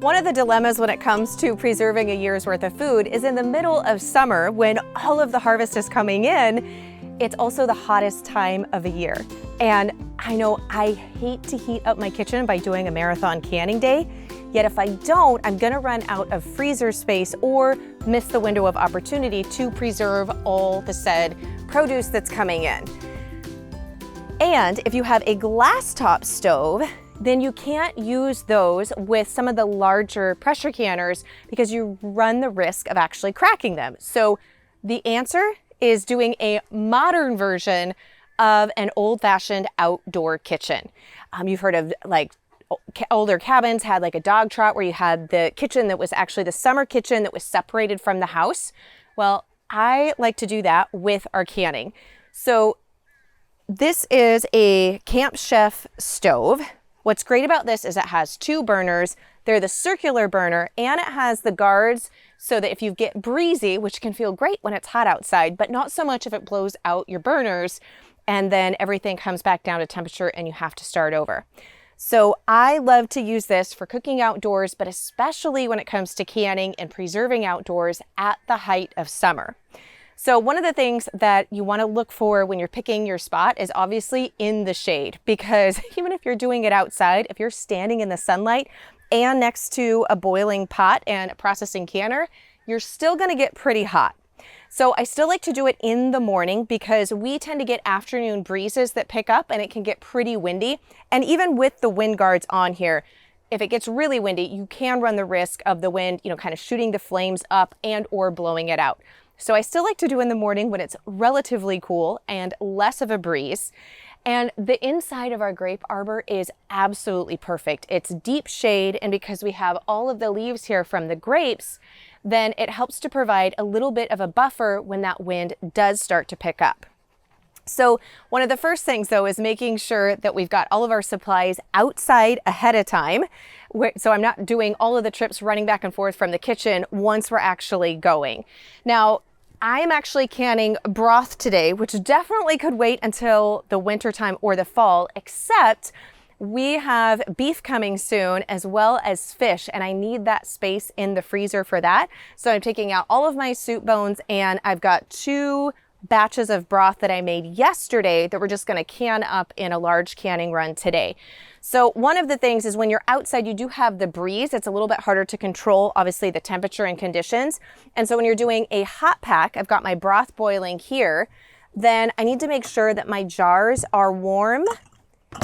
One of the dilemmas when it comes to preserving a year's worth of food is in the middle of summer when all of the harvest is coming in. It's also the hottest time of the year. And I know I hate to heat up my kitchen by doing a marathon canning day, yet if I don't, I'm gonna run out of freezer space or miss the window of opportunity to preserve all the said produce that's coming in. And if you have a glass top stove, then you can't use those with some of the larger pressure canners because you run the risk of actually cracking them. So the answer is doing a modern version of an old-fashioned outdoor kitchen. You've heard of like older cabins had like a dog trot where you had the kitchen that was actually the summer kitchen that was separated from the house. Well, I like to do that with our canning. So this is a Camp Chef stove. What's great about this is it has two burners. They're the circular burner and it has the guards so that if you get breezy, which can feel great when it's hot outside, but not so much if it blows out your burners and then everything comes back down to temperature and you have to start over. So I love to use this for cooking outdoors, but especially when it comes to canning and preserving outdoors at the height of summer. So one of the things that you want to look for when you're picking your spot is obviously in the shade, because even if you're doing it outside, if you're standing in the sunlight and next to a boiling pot and a processing canner, you're still going to get pretty hot. So I still like to do it in the morning because we tend to get afternoon breezes that pick up and it can get pretty windy. And even with the wind guards on here, if it gets really windy, you can run the risk of the wind, kind of shooting the flames up and or blowing it out. So I still like to do in the morning when it's relatively cool and less of a breeze. And the inside of our grape arbor is absolutely perfect. It's deep shade, and because we have all of the leaves here from the grapes, then it helps to provide a little bit of a buffer when that wind does start to pick up. So one of the first things though is making sure that we've got all of our supplies outside ahead of time. So I'm not doing all of the trips running back and forth from the kitchen once we're actually going. Now, I'm actually canning broth today, which definitely could wait until the winter time or the fall, except we have beef coming soon as well as fish, and I need that space in the freezer for that. So I'm taking out all of my soup bones, and I've got 2 batches of broth that I made yesterday that we're just going to can up in a large canning run today. So one of the things is when you're outside, you do have the breeze. It's a little bit harder to control, obviously, the temperature and conditions. And so when you're doing a hot pack, I've got my broth boiling here, then I need to make sure that my jars are warm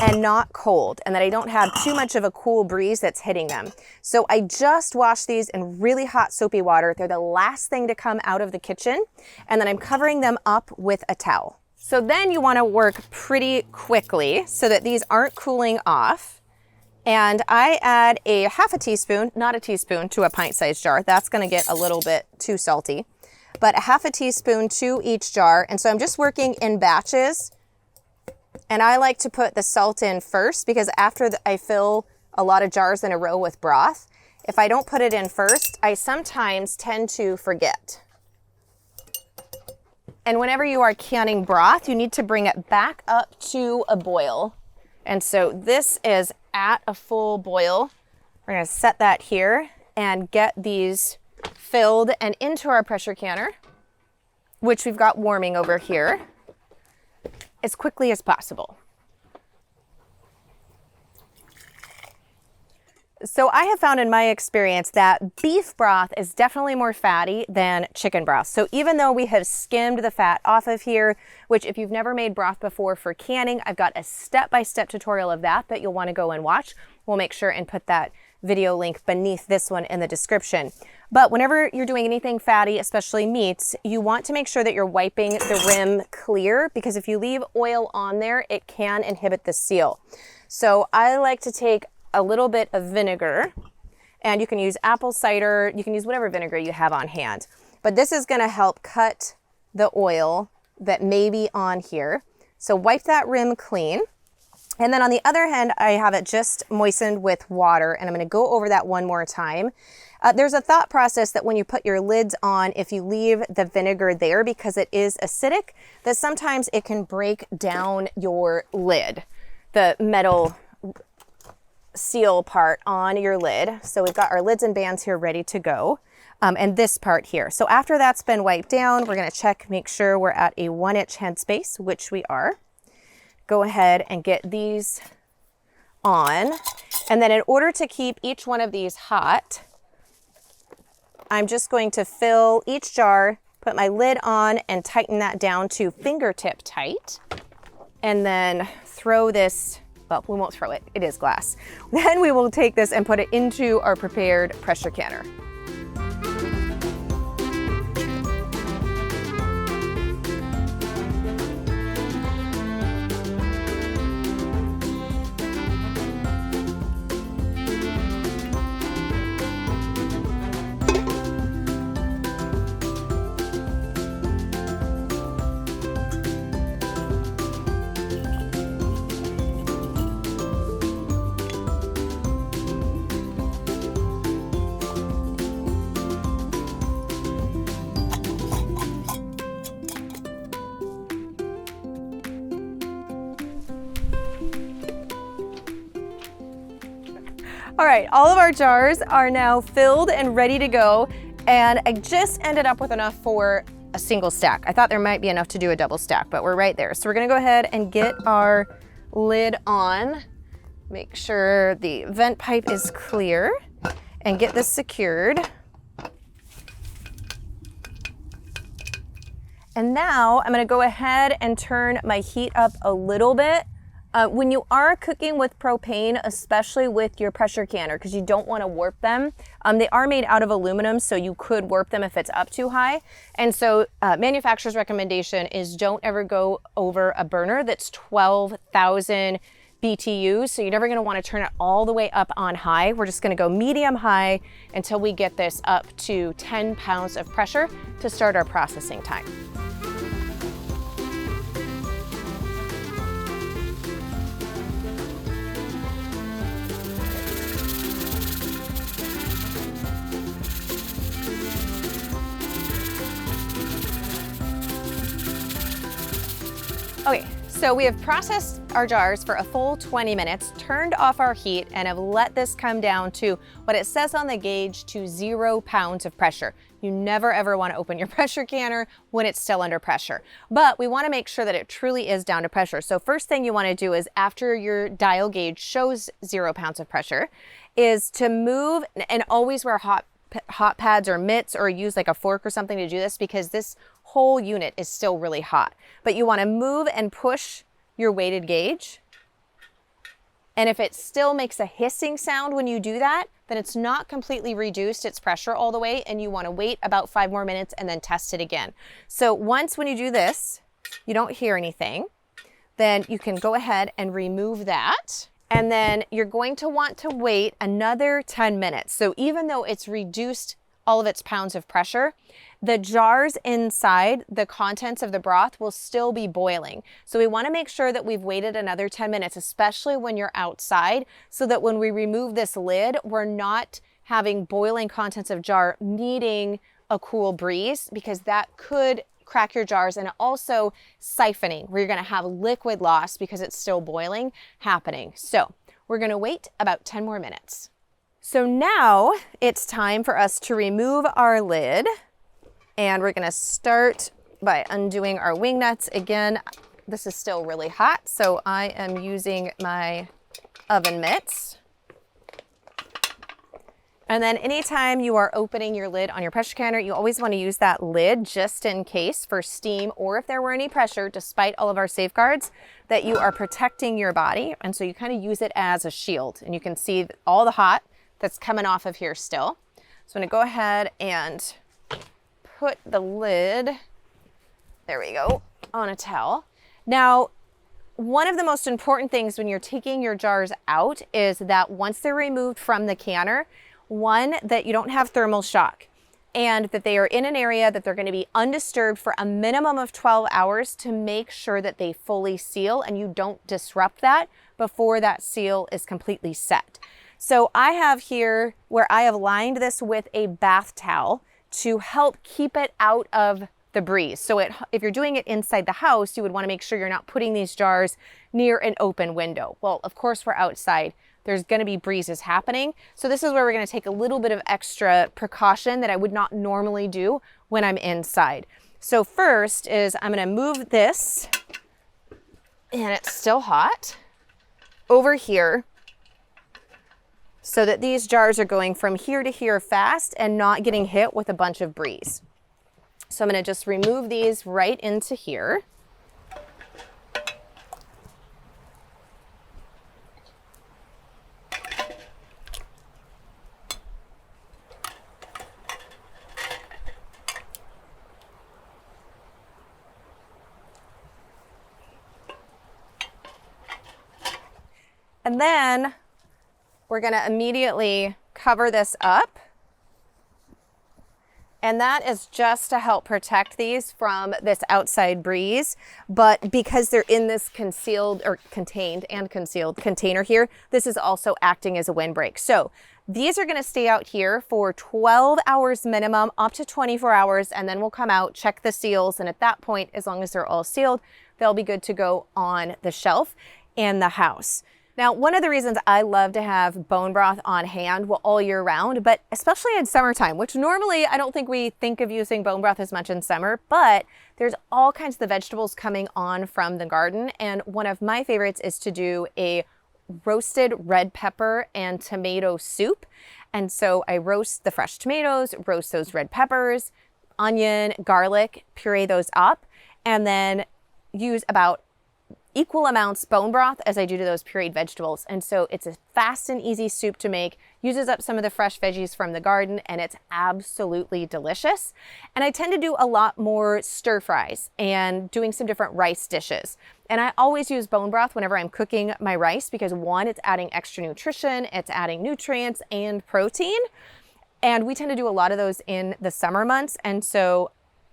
and not cold, and that I don't have too much of a cool breeze that's hitting them. So I just washed these in really hot soapy water. They're the last thing to come out of the kitchen, and then I'm covering them up with a towel. So then you want to work pretty quickly so that these aren't cooling off. And I add a half a teaspoon, not a teaspoon, to a pint-sized jar. That's going to get a little bit too salty, but a half a teaspoon to each jar. And so I'm just working in batches. And I like to put the salt in first because after I fill a lot of jars in a row with broth, if I don't put it in first, I sometimes tend to forget. And whenever you are canning broth, you need to bring it back up to a boil. And so this is at a full boil. We're going to set that here and get these filled and into our pressure canner, which we've got warming over here, as quickly as possible. So I have found in my experience that beef broth is definitely more fatty than chicken broth. So even though we have skimmed the fat off of here, which if you've never made broth before for canning, I've got a step-by-step tutorial of that you'll want to go and watch. We'll make sure and put that video link beneath this one in the description. But whenever you're doing anything fatty, especially meats, you want to make sure that you're wiping the rim clear, because if you leave oil on there, it can inhibit the seal. So I like to take a little bit of vinegar, and you can use apple cider, you can use whatever vinegar you have on hand. But this is going to help cut the oil that may be on here. So wipe that rim clean. And then on the other hand, I have it just moistened with water, and I'm going to go over that one more time. There's a thought process that when you put your lids on, if you leave the vinegar there because it is acidic, that sometimes it can break down your lid, the metal seal part on your lid. So we've got our lids and bands here ready to go. And this part here. So after that's been wiped down, we're gonna check, make sure we're at a 1-inch headspace, which we are. Go ahead and get these on. And then in order to keep each one of these hot, I'm just going to fill each jar, put my lid on and tighten that down to fingertip tight. And then throw this, well, we won't throw it, it is glass. Then we will take this and put it into our prepared pressure canner. All right, all of our jars are now filled and ready to go. And I just ended up with enough for a single stack. I thought there might be enough to do a double stack, but we're right there. So we're gonna go ahead and get our lid on, make sure the vent pipe is clear, and get this secured. And now I'm gonna go ahead and turn my heat up a little bit. When you are cooking with propane, especially with your pressure canner, because you don't want to warp them, they are made out of aluminum, so you could warp them if it's up too high. And so manufacturer's recommendation is don't ever go over a burner that's 12,000 BTUs, so you're never going to want to turn it all the way up on high. We're just going to go medium high until we get this up to 10 pounds of pressure to start our processing time. Okay, so we have processed our jars for a full 20 minutes, turned off our heat, and have let this come down to what it says on the gauge, to 0 pounds of pressure. You never ever want to open your pressure canner when it's still under pressure, but we want to make sure that it truly is down to pressure. So first thing you want to do is, after your dial gauge shows 0 pounds of pressure, is to move, and always wear hot pads or mitts, or use like a fork or something to do this, because this whole unit is still really hot. But you want to move and push your weighted gauge. And if it still makes a hissing sound when you do that, then it's not completely reduced its pressure all the way, and you want to wait about 5 more minutes and then test it again. So once, when you do this, you don't hear anything, then you can go ahead and remove that. And then you're going to want to wait another 10 minutes. So even though it's reduced all of its pounds of pressure, the jars inside, the contents of the broth, will still be boiling. So we want to make sure that we've waited another 10 minutes, especially when you're outside, so that when we remove this lid, we're not having boiling contents of jar meeting a cool breeze, because that could crack your jars, and also siphoning, where you're going to have liquid loss because it's still boiling happening. So we're going to wait about 10 more minutes. So now it's time for us to remove our lid, and we're going to start by undoing our wing nuts. Again, this is still really hot, so I am using my oven mitts. And then anytime you are opening your lid on your pressure canner, you always want to use that lid just in case for steam, or if there were any pressure, despite all of our safeguards, that you are protecting your body. And so you kind of use it as a shield, and you can see all the hot that's coming off of here still. So I'm going to go ahead and put the lid, there we go, on a towel. Now, one of the most important things when you're taking your jars out is that once they're removed from the canner, one, that you don't have thermal shock, and that they are in an area that they're going to be undisturbed for a minimum of 12 hours to make sure that they fully seal and you don't disrupt that before that seal is completely set. So I have here where I have lined this with a bath towel to help keep it out of the breeze. So if you're doing it inside the house, you would want to make sure you're not putting these jars near an open window. Well, of course, we're outside. there's gonna be breezes happening. So this is where we're gonna take a little bit of extra precaution that I would not normally do when I'm inside. So first is I'm gonna move this, and it's still hot, over here, so that these jars are going from here to here fast and not getting hit with a bunch of breeze. So I'm gonna just remove these right into here. And then we're gonna immediately cover this up. And that is just to help protect these from this outside breeze. But because they're in this concealed or contained and concealed container here, this is also acting as a windbreak. So these are gonna stay out here for 12 hours minimum, up to 24 hours, and then we'll come out, check the seals. And at that point, as long as they're all sealed, they'll be good to go on the shelf in the house. Now, one of the reasons I love to have bone broth on hand all year round, but especially in summertime, which normally I don't think we think of using bone broth as much in summer, but there's all kinds of the vegetables coming on from the garden. And one of my favorites is to do a roasted red pepper and tomato soup. And so I roast the fresh tomatoes, roast those red peppers, onion, garlic, puree those up, and then use about equal amounts bone broth as I do to those pureed vegetables. And so it's a fast and easy soup to make, uses up some of the fresh veggies from the garden, and it's absolutely delicious. And I tend to do a lot more stir fries and doing some different rice dishes. And I always use bone broth whenever I'm cooking my rice because one, it's adding extra nutrition, it's adding nutrients and protein. And we tend to do a lot of those in the summer months. And so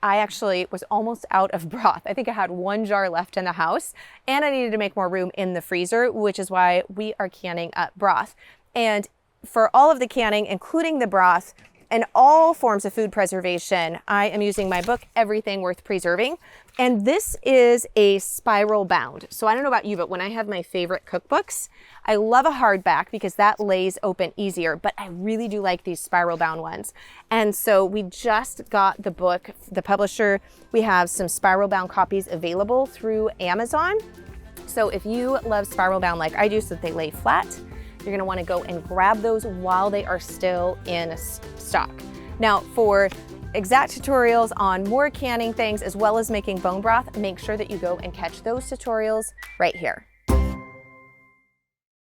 I actually was almost out of broth. I think I had 1 jar left in the house and I needed to make more room in the freezer, which is why we are canning up broth. And for all of the canning, including the broth and all forms of food preservation, I am using my book, Everything Worth Preserving. And this is a spiral bound. So I don't know about you, but when I have my favorite cookbooks, I love a hardback because that lays open easier, but I really do like these spiral bound ones. And so we just got the book, the publisher, we have some spiral bound copies available through Amazon. So if you love spiral bound like I do so that they lay flat, you're gonna wanna go and grab those while they are still in stock. Now for exact tutorials on more canning things as well as making bone broth, make sure that you go and catch those tutorials right here.